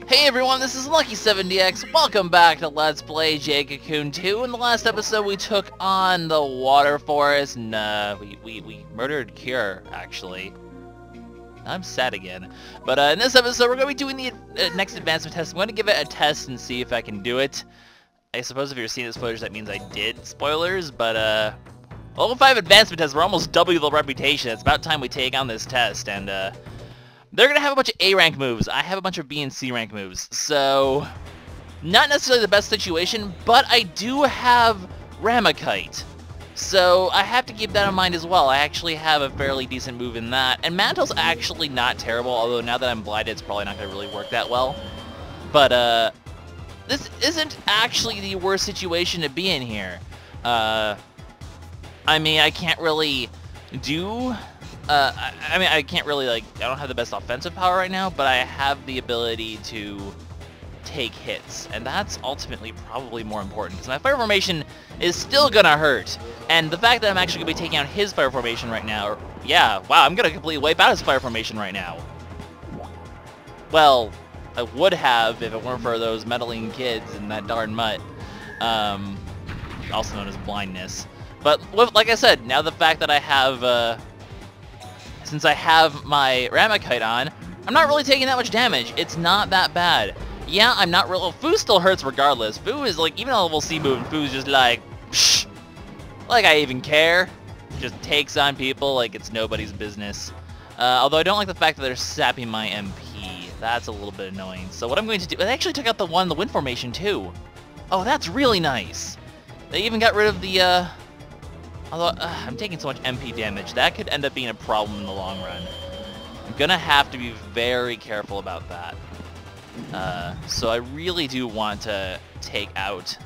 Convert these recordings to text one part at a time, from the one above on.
Hey everyone, this is LuckySevenDX. Welcome back to Let's Play Jade Cocoon 2. In the last episode, we took on the water forest, and we murdered Cure, actually. I'm sad again. But in this episode, we're going to be doing the next advancement test. I'm going to give it a test and see if I can do it. I suppose if you're seeing this footage, that means I did. Spoilers, but level 5 advancement tests, we're almost double the reputation. It's about time we take on this test, and they're going to have a bunch of A rank moves. I have a bunch of B and C rank moves. So, not necessarily the best situation, but I do have Ramakite. So, I have to keep that in mind as well. I actually have a fairly decent move in that. And Mantle's actually not terrible, although now that I'm blinded, it's probably not going to really work that well. But, this isn't actually the worst situation to be in here. I mean, I can't really do... I can't really, I don't have the best offensive power right now, but I have the ability to take hits, and that's ultimately probably more important, because my fire formation is still gonna hurt, and the fact that I'm actually gonna be taking out his fire formation right now, yeah, wow, I'm gonna completely wipe out his fire formation right now. Well, I would have if it weren't for those meddling kids and that darn mutt, also known as blindness. But, like I said, now the fact that I have, since I have my Ramakite on, I'm not really taking that much damage. It's not that bad. Yeah, I'm not real. Fu still hurts regardless. Fu is like, even a level C move, and Fu's just like, psh, like I even care. Just takes on people like it's nobody's business. Although I don't like the fact that they're sapping my MP. That's a little bit annoying. So what I'm going to do, I actually took out the wind formation too. Oh, that's really nice. They even got rid of the, although, I'm taking so much MP damage, that could end up being a problem in the long run. I'm gonna have to be very careful about that. So I really do want to take out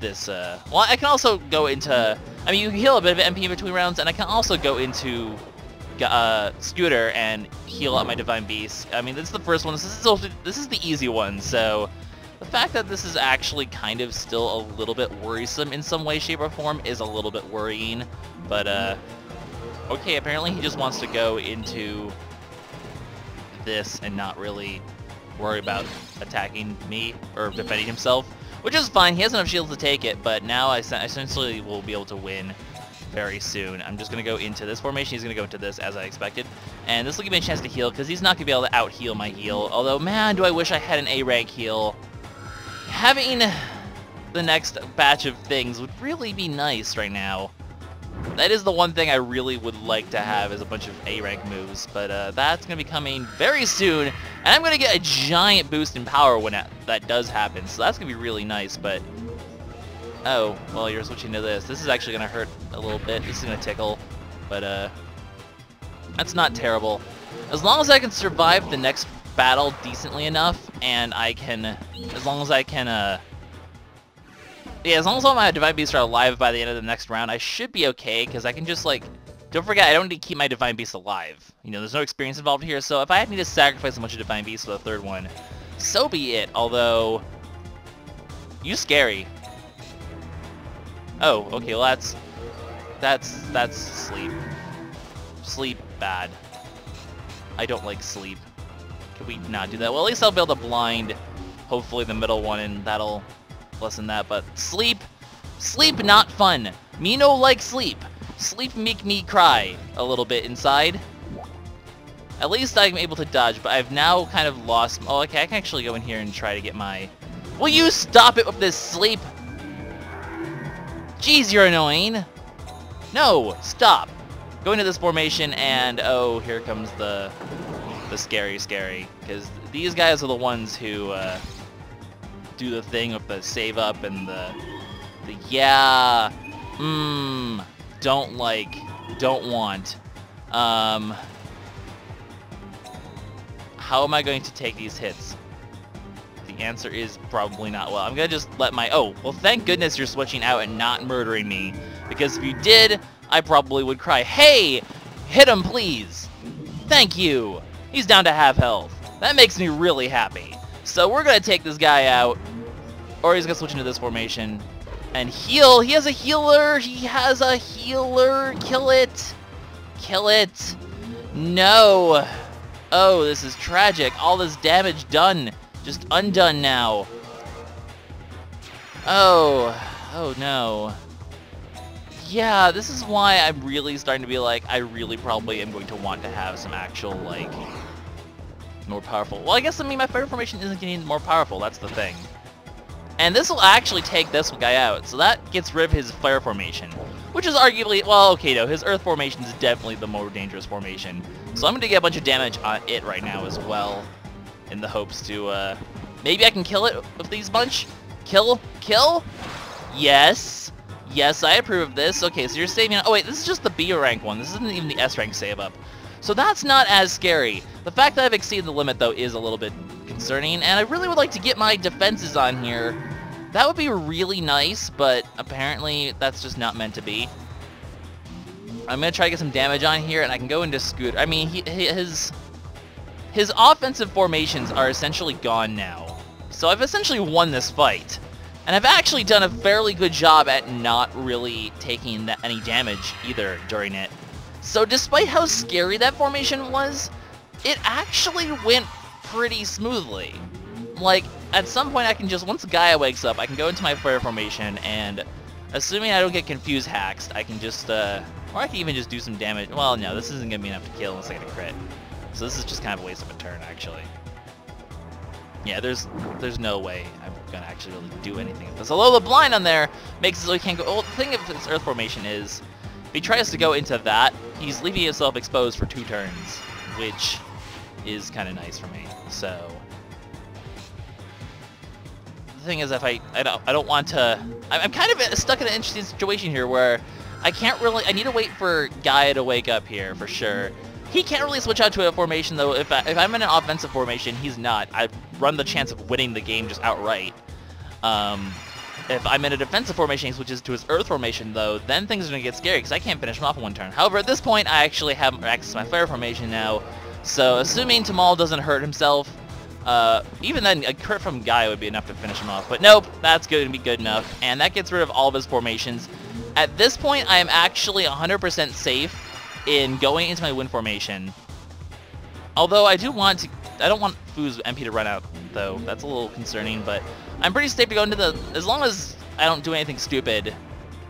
this, well, I can also go into, I mean, you can heal a bit of MP in between rounds, and I can also go into Scooter and heal up my Divine Beast. I mean, this is the first one, this is the easy one, so... The fact that this is actually kind of still a little bit worrisome in some way, shape, or form is a little bit worrying. But, okay, apparently he just wants to go into this and not really worry about attacking me or defending himself, which is fine. He has enough shields to take it, but now I essentially will be able to win very soon. I'm just going to go into this formation. He's going to go into this, as I expected. And this will give me a chance to heal, because he's not going to be able to out-heal my heal. Although, man, do I wish I had an A-rank heal. Having the next batch of things would really be nice right now. That is the one thing I really would like to have, is a bunch of A-rank moves, but that's going to be coming very soon, and I'm going to get a giant boost in power when that does happen, so that's going to be really nice, but... Oh, well, you're switching to this. This is actually going to hurt a little bit. This is going to tickle, but that's not terrible. As long as I can survive the next battle decently enough, and I can, as long as all my Divine Beasts are alive by the end of the next round, I should be okay, because I can just, don't forget, I don't need to keep my Divine Beasts alive. You know, there's no experience involved here, so if I need to sacrifice a bunch of Divine Beasts for the third one, so be it, although, you scary. Oh, okay, well that's sleep. Sleep bad. I don't like sleep. Can we not do that? Well, at least I'll be able to blind, hopefully, the middle one, and that'll lessen that. But sleep not fun. Me no like sleep. Sleep make me cry a little bit inside. At least I'm able to dodge, but I've now kind of lost... Oh, okay, I can actually go in here and try to get my... Will you stop it with this sleep? Jeez, you're annoying. No, stop. Go into this formation, and oh, here comes the scary, because these guys are the ones who do the thing with the save up and the yeah, don't like, don't want. How am I going to take these hits? The answer is probably not well. I'm gonna just let my, oh, well, thank goodness you're switching out and not murdering me, because if you did, I probably would cry, hey, hit him please. Thank you. He's down to half health. That makes me really happy. So we're going to take this guy out, or he's going to switch into this formation, and heal. He has a healer. He has a healer. Kill it. Kill it. No. Oh, this is tragic. All this damage done. Just undone now. Oh. Oh, no. Yeah, this is why I'm really starting to be like, I really probably am going to want to have some actual, like, more powerful. Well, I guess, I mean, my fire formation isn't getting more powerful. That's the thing. And this will actually take this guy out. So that gets rid of his fire formation. Which is arguably, well, okay, no, his earth formation is definitely the more dangerous formation. So I'm going to get a bunch of damage on it right now as well. In the hopes to, maybe I can kill it with these bunch? Kill? Kill? Yes. Yes, I approve of this. Okay, so you're saving... Oh, wait, this is just the B rank one. This isn't even the S rank save up. So that's not as scary. The fact that I've exceeded the limit, though, is a little bit concerning. And I really would like to get my defenses on here. That would be really nice, but apparently that's just not meant to be. I'm going to try to get some damage on here, and I can go into Scooter. I mean, his offensive formations are essentially gone now. So I've essentially won this fight. And I've actually done a fairly good job at not really taking any damage either during it. So despite how scary that formation was, it actually went pretty smoothly. Like, at some point I can just, once Gaia wakes up, I can go into my fire formation, and assuming I don't get confused hacks, I can just, or I can even just do some damage. Well, no, this isn't going to be enough to kill unless I get a crit. So this is just kind of a waste of a turn, actually. Yeah, there's no way I'm going to actually really do anything with this. Although the blind on there makes it so he can't go... Well, the thing of this earth formation is, if he tries to go into that, he's leaving himself exposed for 2 turns, which is kind of nice for me. So the thing is, if I don't want to... I'm kind of stuck in an interesting situation here where I can't really... I need to wait for Gaia to wake up here, for sure. He can't really switch out to a formation, though. If I'm in an offensive formation, he's not. I run the chance of winning the game just outright. If I'm in a defensive formation, he switches to his earth formation, though, then things are going to get scary, because I can't finish him off in 1 turn. However, at this point, I actually have access to my fire formation now, so assuming Tamal doesn't hurt himself, even then, a crit from Gaia would be enough to finish him off. But nope, that's going to be good enough, and that gets rid of all of his formations. At this point, I am actually 100% safe in going into my wind formation. Although I do want to... I don't want Fu's MP to run out, though. That's a little concerning, but I'm pretty safe to go into the... As long as I don't do anything stupid.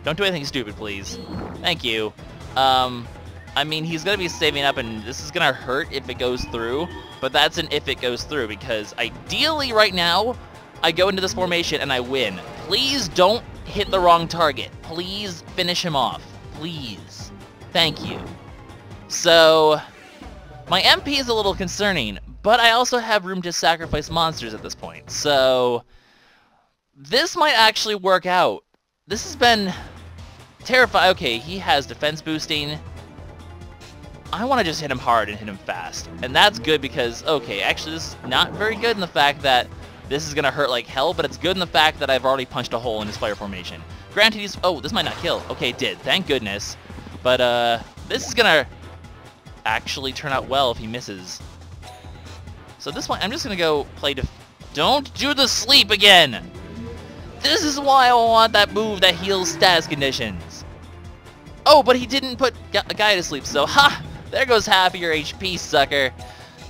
Don't do anything stupid, please. Thank you. I mean, he's going to be saving up, and this is going to hurt if it goes through, but that's an if it goes through, because ideally right now, I go into this formation and I win. Please don't hit the wrong target. Please finish him off. Please. Thank you. So, my MP is a little concerning, but I also have room to sacrifice monsters at this point. So, this might actually work out. This has been terrifying. Okay, he has defense boosting. I want to just hit him hard and hit him fast. And that's good because, okay, actually this is not very good in the fact that this is going to hurt like hell, but it's good in the fact that I've already punched a hole in his fire formation. Granted, he's... Oh, this might not kill. Okay, it did. Thank goodness. But, this is going to actually turn out well if he misses. So this one, I'm just going to go play... Don't do the sleep again! This is why I want that move that heals status conditions. Oh, but he didn't put Gaia to sleep, so ha! There goes half of your HP, sucker.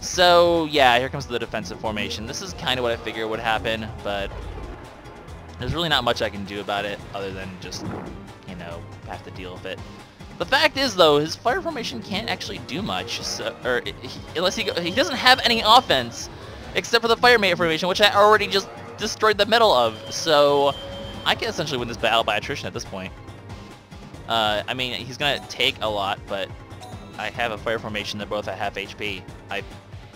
So, yeah, here comes the defensive formation. This is kind of what I figured would happen, but there's really not much I can do about it other than just, you know, have to deal with it. The fact is, though, his fire formation can't actually do much, so, unless he doesn't have any offense, except for the fire mate formation, which I already just destroyed the middle of. So I can essentially win this battle by attrition at this point. I mean, he's gonna take a lot, but I have a fire formation that both at half HP.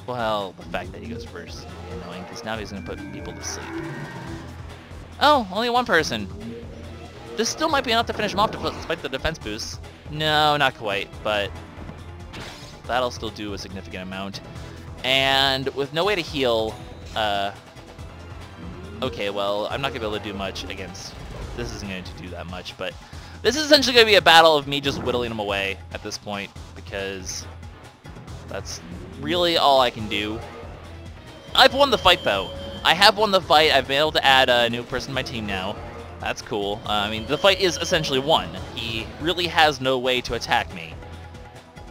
Well, the fact that he goes first is annoying, because now he's gonna put people to sleep. Oh, only 1 person. This still might be enough to finish him off despite the defense boost. No, not quite, but that'll still do a significant amount. And with no way to heal, okay, well, I'm not going to be able to do much against... This isn't going to do that much, but this is essentially going to be a battle of me just whittling him away at this point, because that's really all I can do. I've won the fight, though. I have won the fight. I've been able to add a new person to my team now. That's cool. I mean, the fight is essentially won. He really has no way to attack me.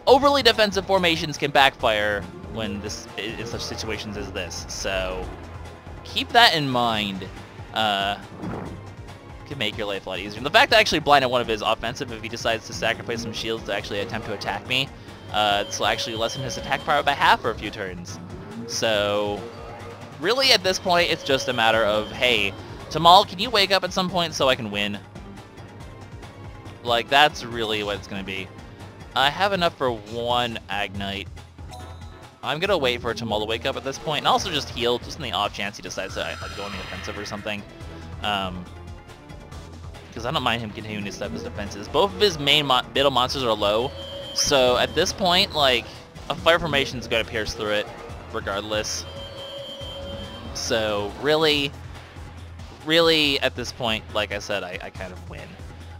Overly defensive formations can backfire when in such situations as this. So keep that in mind. Could make your life a lot easier. And the fact that I actually blinded one of his offensive, if he decides to sacrifice some shields to actually attempt to attack me, this will actually lessen his attack power by half for a few turns. So really at this point, it's just a matter of, hey, Tamal, can you wake up at some point so I can win? Like, that's really what it's going to be. I have enough for one Agnite. I'm going to wait for Tamal to wake up at this point, and also just heal, just in the off chance he decides to like, go on the offensive or something. Because I don't mind him continuing to step his defenses. Both of his main middle monsters are low, so at this point, like, a fire formation is going to pierce through it, regardless. So, really, at this point, like I said, I kind of win.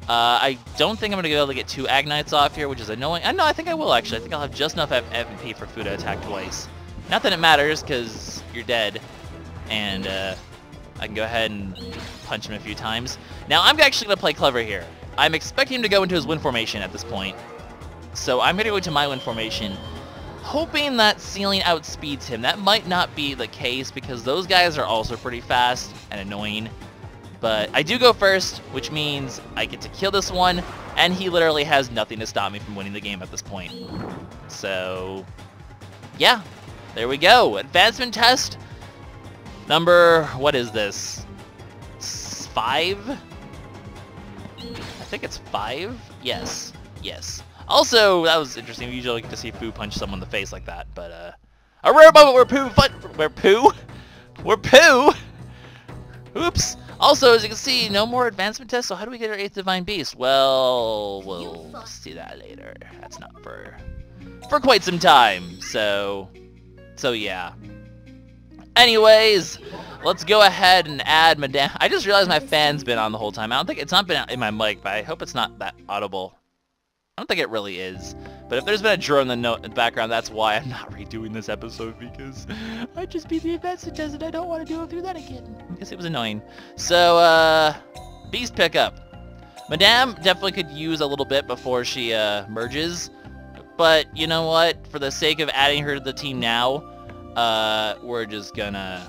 I don't think I'm going to be able to get 2 Agnites off here, which is annoying. No, I think I will, actually. I think I'll have just enough FMP for Fu to attack twice. Not that it matters, because you're dead. And I can go ahead and punch him a few times. Now, I'm actually going to play clever here. I'm expecting him to go into his wind formation at this point. So I'm going to go into my wind formation, hoping that Sealing outspeeds him. That might not be the case, because those guys are also pretty fast and annoying. But I do go first, which means I get to kill this one, and he literally has nothing to stop me from winning the game at this point. So, yeah, there we go. Advancement test number, what is this? 5? I think it's 5? Yes. Also, that was interesting. We usually get to see Fu punch someone in the face like that, but a rare moment where Pooh. Oops. Also, as you can see, no more advancement tests, so how do we get our 8th Divine Beast? Well, we'll see that later. That's not for quite some time, so yeah. Anyways, let's go ahead and add Madame. I just realized my fan's been on the whole time. I don't think it's not been in my mic, but I hope it's not that audible. I don't think it really is. But if there's been a drone in the background, that's why I'm not redoing this episode, because I just beat the advancement test and I don't want to go through that again, because it was annoying. So, Beast pickup. Madame definitely could use a little bit before she merges, but you know what? For the sake of adding her to the team now, we're just gonna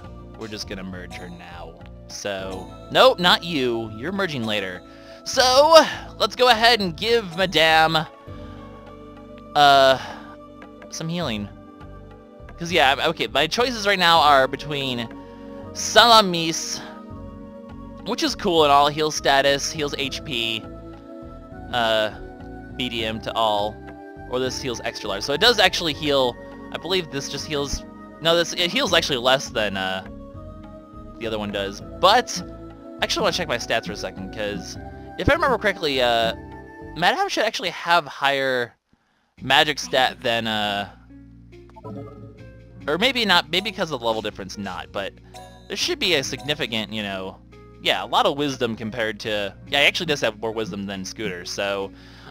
merge her now. So, nope, not you. You're merging later. So, let's go ahead and give Madame some healing. Because, yeah, okay, my choices right now are between Salamis, which is cool and all, heals status, heals HP, medium to all, or this heals extra large. So it does actually heal, I believe this just heals, no, it heals actually less than the other one does. But, I actually want to check my stats for a second, because if I remember correctly, Madame should actually have higher magic stat than, or maybe not, maybe because of the level difference not, but there should be a significant, you know, yeah, a lot of wisdom compared to, yeah, he actually does have more wisdom than Scooter, so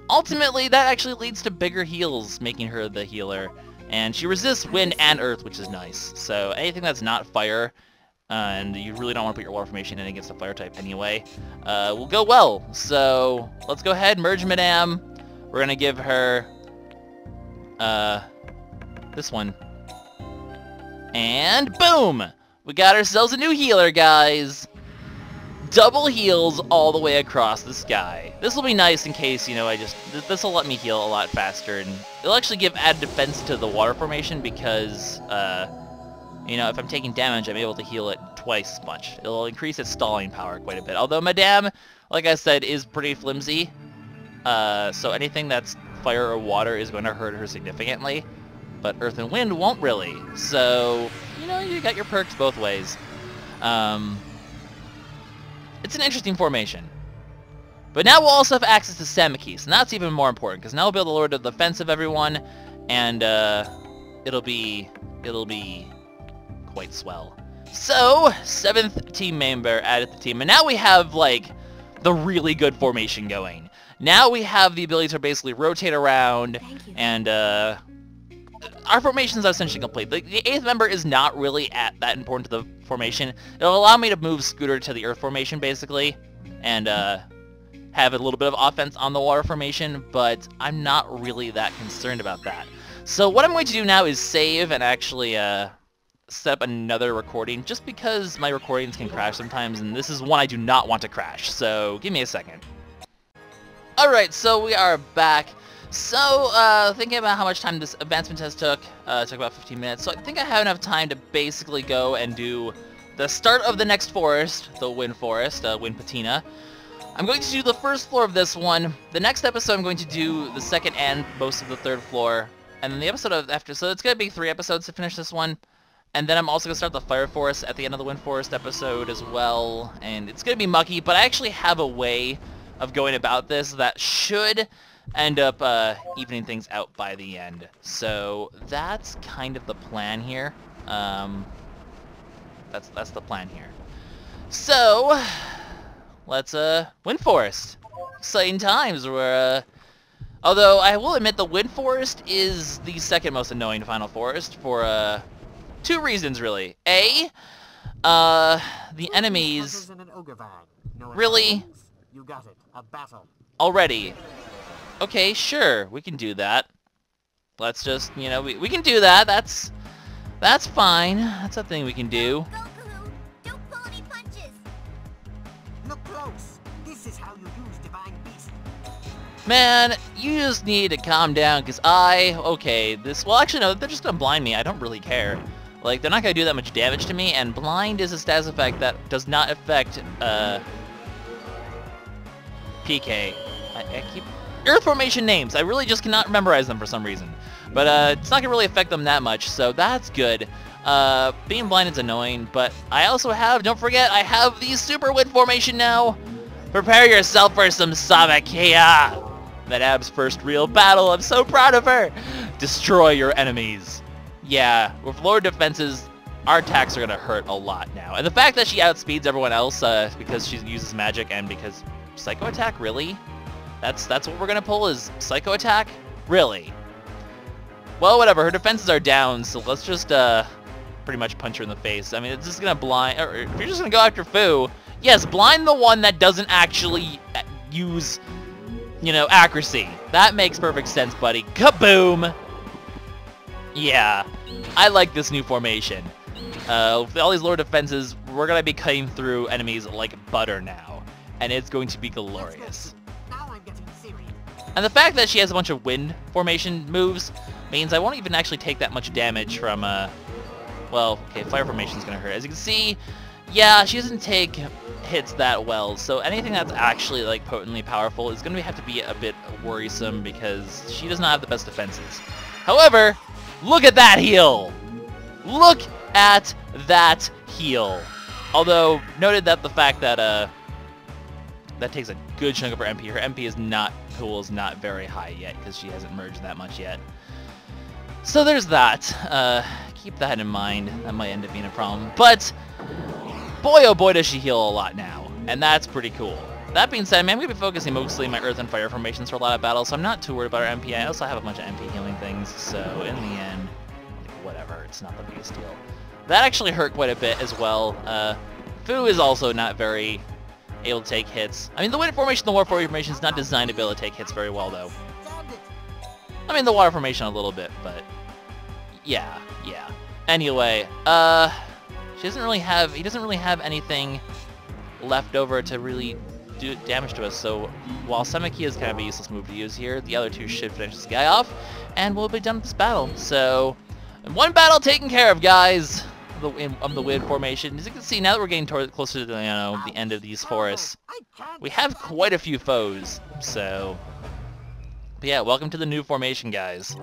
ultimately that actually leads to bigger heals, making her the healer, and she resists wind and earth, which is nice, so anything that's not fire, and you really don't want to put your water formation in against a fire type anyway, will go well. So let's go ahead, merge Madame. We're gonna give her this one, and boom, we got ourselves a new healer, guys. Double heals all the way across the sky. This will be nice in case, you know, this will let me heal a lot faster, and it'll actually give added defense to the water formation because you know, if I'm taking damage, I'm able to heal it twice as much. It'll increase its stalling power quite a bit. Although Madame, like I said, is pretty flimsy. So anything that's fire or water is going to hurt her significantly. But earth and wind won't really. So, you know, you got your perks both ways. It's an interesting formation. But now we'll also have access to Samakis, and that's even more important, because now we'll be able to lower the defense of everyone, and it'll be quite swell. So, 7th team member added to the team, and now we have, like, the really good formation going. Now we have the ability to basically rotate around, and our formations are essentially complete. The 8th member is not really that important to the formation. It'll allow me to move Scooter to the earth formation, basically, and have a little bit of offense on the water formation, but I'm not really that concerned about that. So what I'm going to do now is save and actually set up another recording, just because my recordings can crash sometimes, and this is one I do not want to crash, so give me a second. Alright, so we are back. So, thinking about how much time this advancement test took about 15 minutes, so I think I have enough time to basically go and do the start of the next forest, the Wind Forest, Wind Patina. I'm going to do the first floor of this one. The next episode I'm going to do the second and most of the third floor. And then the episode after, so it's going to be 3 episodes to finish this one. And then I'm also going to start the Fire Forest at the end of the Wind Forest episode as well. And it's going to be mucky, but I actually have a way of going about this that should end up evening things out by the end. So that's kind of the plan here. That's the plan here. So let's Wind Forest. Exciting times. Where although I will admit the Wind Forest is the second most annoying final forest for 2 reasons really. A, the enemies really you got it. A battle. Already. Okay, sure, we can do that. Let's just, you know, we can do that. That's fine. That's a thing we can do. Go, Kahu. Don't pull any punches. Look close. This is how you use Divine Beast. Man, you just need to calm down, because okay, well actually no, they're just gonna blind me. I don't really care. Like, they're not gonna do that much damage to me, and blind is a status effect that does not affect, PK. I keep... Earth Formation names! I really just cannot memorize them for some reason. But, it's not gonna really affect them that much, so that's good. Being blind is annoying, but I also have, don't forget, I have the Super Wind Formation now! Prepare yourself for some Samakia! Madab's first real battle, I'm so proud of her! Destroy your enemies. Yeah, with lower defenses, our attacks are gonna hurt a lot now. And the fact that she outspeeds everyone else, because she uses magic and because Psycho Attack, really? That's what we're gonna pull is Psycho Attack? Really? Well, whatever, her defenses are down, so let's just, pretty much punch her in the face. I mean, it's just gonna blind, or if you're just gonna go after Fu, yes, blind the one that doesn't actually use, you know, accuracy. That makes perfect sense, buddy. Kaboom! Yeah, I like this new formation. With all these lower defenses, we're gonna be cutting through enemies like butter now, and it's going to be glorious. Now I'm getting serious. And the fact that she has a bunch of wind formation moves means I won't even actually take that much damage from, well, okay, fire formation's gonna hurt. As you can see, yeah, she doesn't take hits that well, so anything that's actually, like, potently powerful is gonna have to be a bit worrisome because she does not have the best defenses. However, look at that heal! Look at that heal! Although, noted that the fact that, that takes a good chunk of her MP. Her MP is not cool, is not very high yet, because she hasn't merged that much yet. So there's that. Keep that in mind. That might end up being a problem. But, boy oh boy does she heal a lot now. And that's pretty cool. That being said, I'm going to be focusing mostly on my Earth and Fire formations for a lot of battles, so I'm not too worried about her MP. I also have a bunch of MP healing things, so in the end, whatever, it's not the biggest deal. That actually hurt quite a bit as well. Fu is also not very able to take hits. I mean, the Wind Formation, the Water Formation is not designed to be able to take hits very well, though. I mean, the Water Formation a little bit, but yeah. Anyway, he doesn't really have anything left over to really do damage to us, so while Samakia is kind of a useless move to use here, the other two should finish this guy off, and we'll be done with this battle. So, one battle taken care of, guys, of the Wind Formation. As you can see, now that we're getting closer to the, you know, the end of these forests, we have quite a few foes, so... But yeah, welcome to the new formation, guys.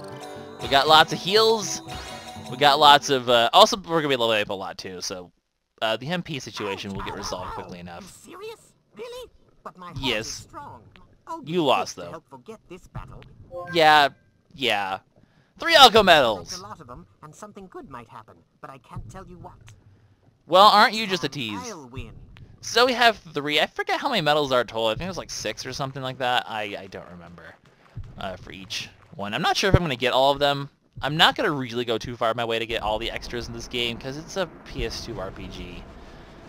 We got lots of heals, we got lots of, also we're gonna be leveling up a lot too, so the MP situation will get resolved quickly enough. Serious? Really? But my Yes. is strong. Oh, You lost, to though. help forget this battle. Yeah. 3 alco There's medals! a lot of them, and something good might happen, but I can't tell you what. Well, aren't you just a tease? I'll win. So we have 3, I forget how many medals are total, I think it was like 6 or something like that, I don't remember, for each one. I'm not sure if I'm going to get all of them. I'm not going to really go too far my way to get all the extras in this game, because it's a PS2 RPG.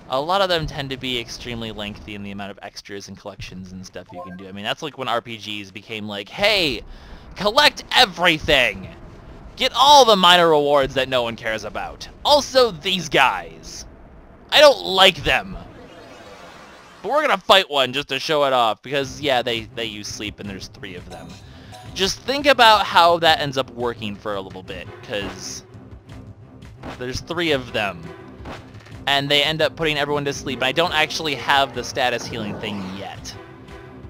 A lot of them tend to be extremely lengthy in the amount of extras and collections and stuff you can do. I mean, that's like when RPGs became like, hey, collect everything! Get all the minor rewards that no one cares about. Also, these guys. I don't like them. But we're gonna fight one just to show it off, because, yeah, they use sleep and there's 3 of them. Just think about how that ends up working for a little bit, because there's 3 of them. And they end up putting everyone to sleep. I don't actually have the status healing thing yet.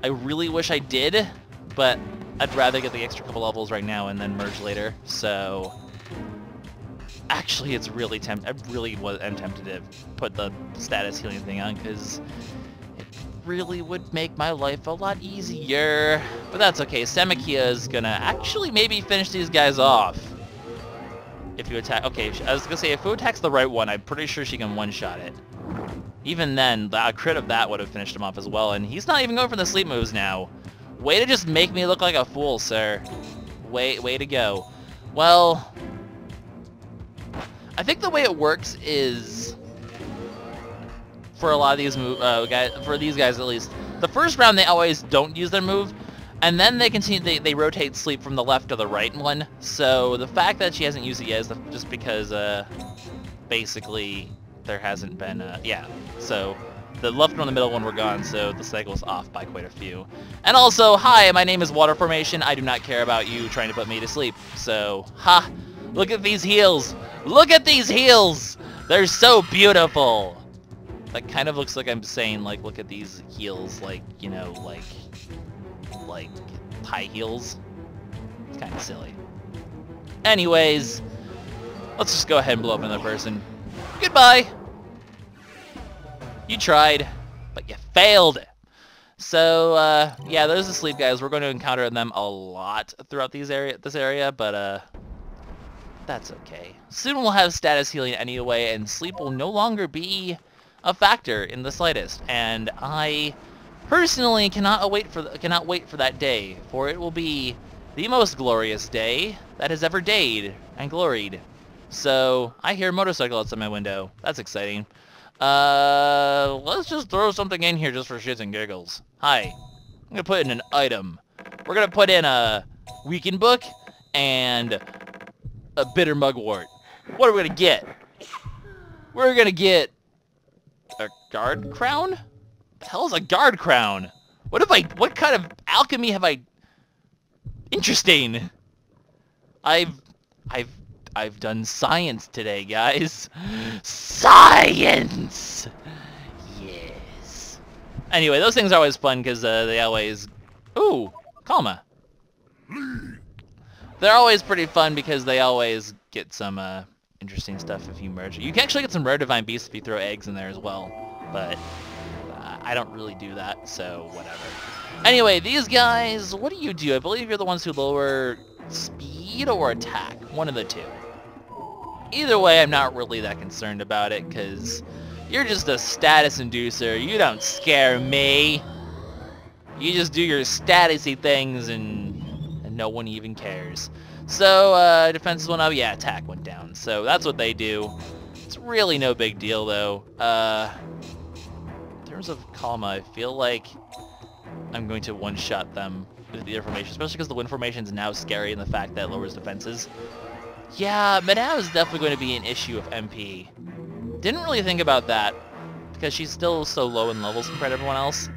I really wish I did, but I'd rather get the extra couple levels right now and then merge later. So, actually, it's really am tempted to put the status healing thing on, because it really would make my life a lot easier. But that's okay. Samakia is gonna actually maybe finish these guys off. If you attack, okay, I was gonna say if Fu attacks the right one, I'm pretty sure she can one-shot it. Even then, the crit of that would have finished him off as well, and he's not even going for the sleep moves now. Way to just make me look like a fool, sir. Way to go. Well, I think the way it works is, for a lot of these guys, for these guys at least, the first round they always don't use their move, and then they continue. They rotate sleep from the left to the right one. So the fact that she hasn't used it yet is just because basically there hasn't been yeah. So the left one and the middle one were gone, so the cycle's off by quite a few. And also, hi, my name is Water Formation. I do not care about you trying to put me to sleep. So, ha! Look at these heels! Look at these heels! They're so beautiful! That kind of looks like I'm saying, like, look at these heels, like, you know, like high heels. It's kind of silly. Anyways, let's just go ahead and blow up another person. Goodbye! You tried, but you failed. So, yeah, those are the sleep guys. We're going to encounter them a lot throughout this area, but, that's okay. Soon we'll have status healing anyway, and sleep will no longer be a factor in the slightest. And I personally cannot wait for that day, for it will be the most glorious day that has ever dayed and gloried. So, I hear a motorcycle outside my window. That's exciting. Let's just throw something in here just for shits and giggles. Hi. I'm gonna put in an item. We're gonna put in a weekend book and a bitter mugwort. What are we gonna get? We're gonna get a guard crown? What the hell is a guard crown? What kind of alchemy have I... Interesting. I've done science today, guys. Science! Yes. Anyway, those things are always fun because they always... Ooh, Kalma. They're always pretty fun because they always get some interesting stuff if you merge. You can actually get some rare divine beasts if you throw eggs in there as well, but I don't really do that, so whatever. Anyway, these guys, what do you do? I believe you're the ones who lower speed or attack. One of the two. Either way, I'm not really that concerned about it, because you're just a status inducer. You don't scare me. You just do your statusy things, and no one even cares. So, defenses went up. Yeah, attack went down. So, that's what they do. It's really no big deal, though. In terms of Kalma, I feel like I'm going to one-shot them with the information, especially because the wind formation is now scary in the fact that it lowers defenses. Yeah, Madame is definitely going to be an issue of MP. Didn't really think about that, because she's still so low in levels compared to everyone else.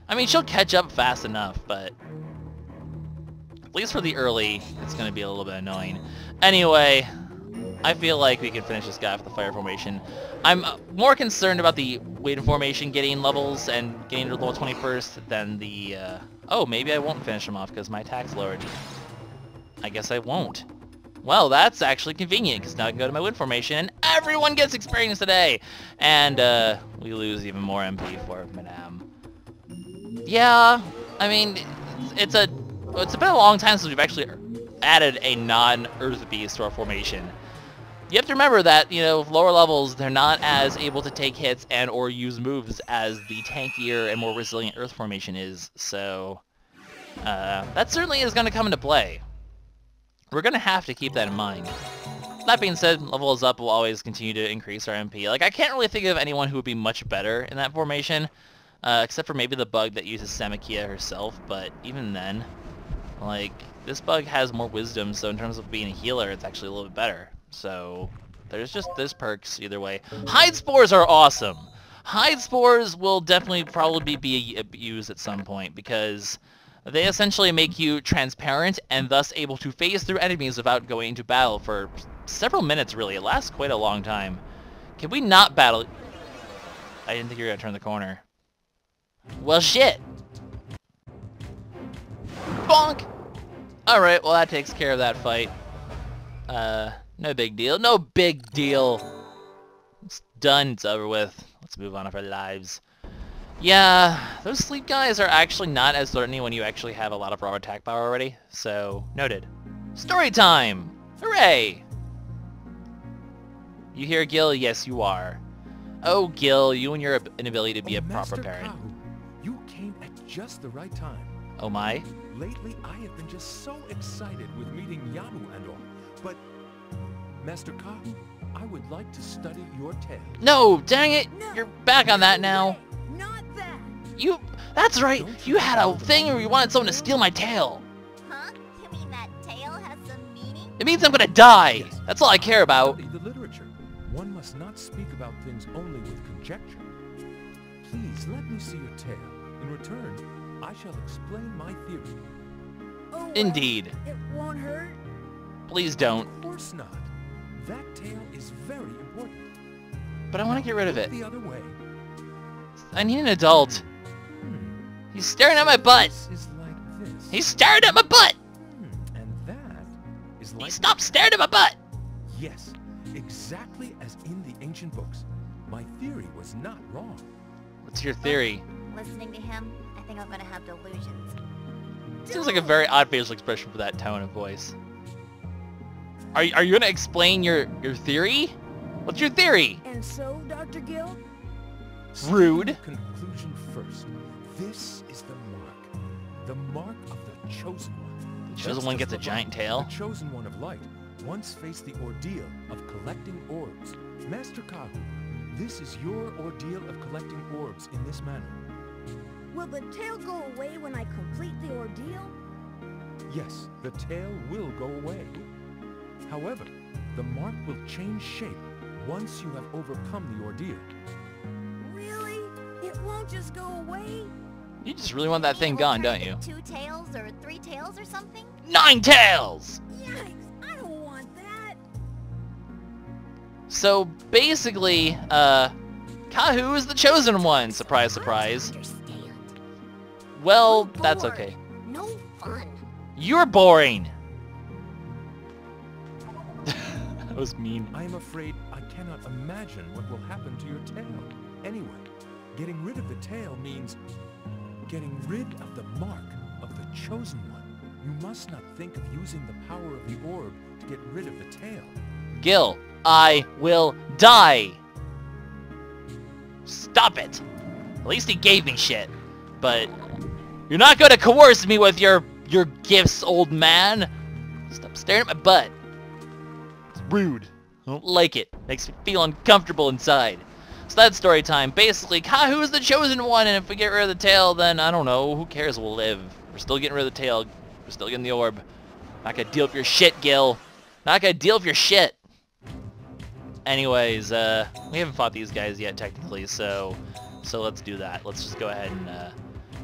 I mean, she'll catch up fast enough, but at least for the early, it's going to be a little bit annoying. Anyway, I feel like we can finish this guy with the fire formation. I'm more concerned about the wind formation getting levels and getting to level 21st than the... Oh, maybe I won't finish him off because my attack's lowered. I guess I won't. Well, that's actually convenient, because now I can go to my wind formation, and everyone gets experience today! And, we lose even more MP for Madame. Yeah, I mean, it's been a long time since we've actually added a non-Earth Beast to our formation. You have to remember that, you know, lower levels, they're not as able to take hits and or use moves as the tankier and more resilient Earth formation is, so that certainly is going to come into play. We're going to have to keep that in mind. That being said, levels up will always continue to increase our MP. Like, I can't really think of anyone who would be much better in that formation, except for maybe the bug that uses Samakia herself, but even then, like, this bug has more wisdom, so in terms of being a healer, it's actually a little bit better. So there's just this perks either way. Hide spores are awesome. Hide spores will definitely probably be used at some point because they essentially make you transparent and thus able to phase through enemies without going into battle for several minutes, really. It lasts quite a long time. Can we not battle? I didn't think you were going to turn the corner. Well, shit. Bonk! Alright, well that takes care of that fight. No big deal. No big deal. It's done. It's over with. Let's move on with our lives. Yeah, those sleep guys are actually not as threatening when you actually have a lot of raw attack power already. So, noted. Story time! Hooray! You here, Gil? Yes, you are. Oh, Gil, you and your inability to be a proper parent. Kahu, you came at just the right time. Oh my? Lately, I have been just so excited with meeting Yamu and all. But, Master Kahu, I would like to study your tale. No, dang it! No, You're back on that now. Not that. That's right! You had a thing where you wanted someone to steal my tail. Huh? You mean that tail has some meaning? It means I'm gonna die! Yes. That's all I care about. Study the literature. One must not speak about things only with conjecture. Please, let me see your tale. In return, I shall explain my theory. Oh, well, Indeed. it won't hurt. Please don't. Of course not. That tale is very important. But I want to get rid of Look it. the other way. I need an adult. He's staring at my butt! This is like this. He's staring at my butt! And that is like... Stop staring at my butt! Yes, exactly as in the ancient books. My theory was not wrong. What's your theory? Listening to him, I think I'm gonna have delusions. Seems like a very odd facial expression for that tone of voice. Are you gonna explain your theory? What's your theory? And so, Dr. Gill? Rude. Stating the conclusion first. This is the mark of the chosen one. The chosen Just one as gets a the giant light, tail? The chosen one of light once faced the ordeal of collecting orbs. Master Kahu, this is your ordeal of collecting orbs in this manner. Will the tail go away when I complete the ordeal? Yes, the tail will go away. However, the mark will change shape once you have overcome the ordeal. Really? It won't just go away? You just really want that thing gone, don't you? 2 tails or 3 tails or something? 9 tails! Yikes! I don't want that! So basically, Kahu is the chosen one. Surprise, surprise. Understand. Well, I'm that's bored. okay. No fun. You're boring. That was mean. I am afraid I cannot imagine what will happen to your tail. Anyway, getting rid of the tail means getting rid of the mark of the chosen one. You must not think of using the power of the orb to get rid of the tail. Gil, I will die. Stop it. At least he gave me shit. But you're not going to coerce me with your gifts, old man. Stop staring at my butt. It's rude. I don't like it. Makes me feel uncomfortable inside. So that's story time. Basically, Kahu is the chosen one, and if we get rid of the tail, then I don't know. Who cares? We'll live. We're still getting rid of the tail. We're still getting the orb. Not gonna deal with your shit, Gil. Not gonna deal with your shit. Anyways, we haven't fought these guys yet, technically, so let's do that. Let's just go ahead and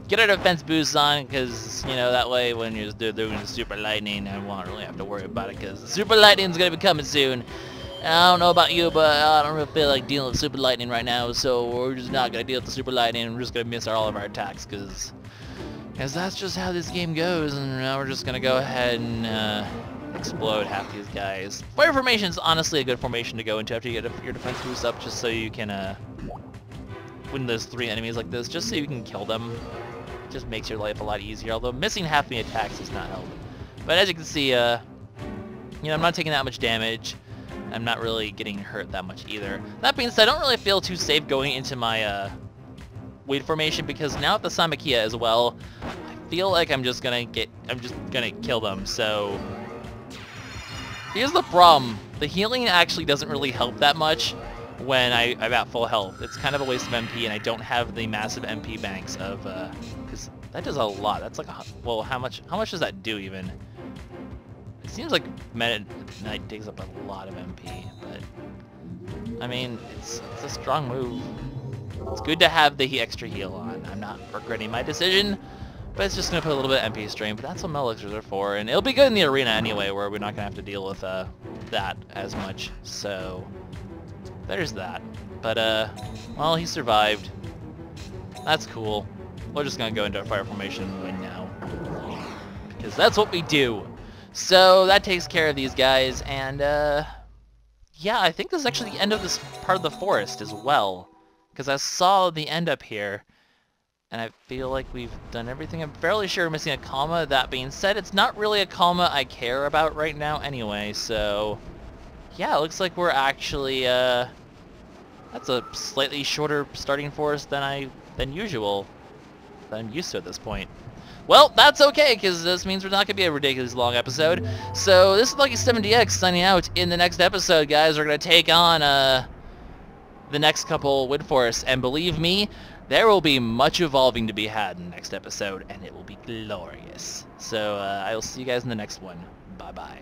get our defense boosts on, because, you know, that way when you're doing the Super Lightning, I won't really have to worry about it, because the Super Lightning's gonna be coming soon. And I don't know about you, but I don't really feel like dealing with Super Lightning right now, so we're just not gonna deal with the Super Lightning. We're just gonna miss all of our attacks, because that's just how this game goes, and now we're just gonna go ahead and explode half these guys. Fire formation is honestly a good formation to go into after you get your defense boost up, just so you can win those 3 enemies like this, just so you can kill them. It just makes your life a lot easier, although missing half the attacks does not help. But as you can see, you know, I'm not taking that much damage. I'm not really getting hurt that much either. That being said, I don't really feel too safe going into my Wade formation, because now with the Samakia as well, I feel like I'm just gonna kill them. So here's the problem. The healing actually doesn't really help that much when I'm at full health. It's kind of a waste of MP, and I don't have the massive MP banks of, because that does a lot. That's like, well, how much does that do even? seems like Meta Knight digs up a lot of MP, but I mean, it's a strong move. It's good to have the extra heal on. I'm not regretting my decision, but it's just going to put a little bit of MP strain, but that's what Metal Elixirs are for, and it'll be good in the arena anyway, where we're not going to have to deal with that as much, so there's that. But, well, he survived. That's cool. We're just going to go into a fire formation and win now, because that's what we do. So that takes care of these guys, and, yeah, I think this is actually the end of this part of the forest as well, because I saw the end up here, and I feel like we've done everything. I'm fairly sure we're missing a Kalma. That being said, it's not really a Kalma I care about right now anyway, so yeah, it looks like we're actually, that's a slightly shorter starting forest than usual, that I'm used to at this point. Well, that's okay, because this means we're not going to be a ridiculously long episode. So this is LuckySevenDX signing out. In the next episode, guys, we're going to take on the next couple Wind Forests, and believe me, there will be much evolving to be had in the next episode, and it will be glorious. So I will see you guys in the next one. Bye-bye.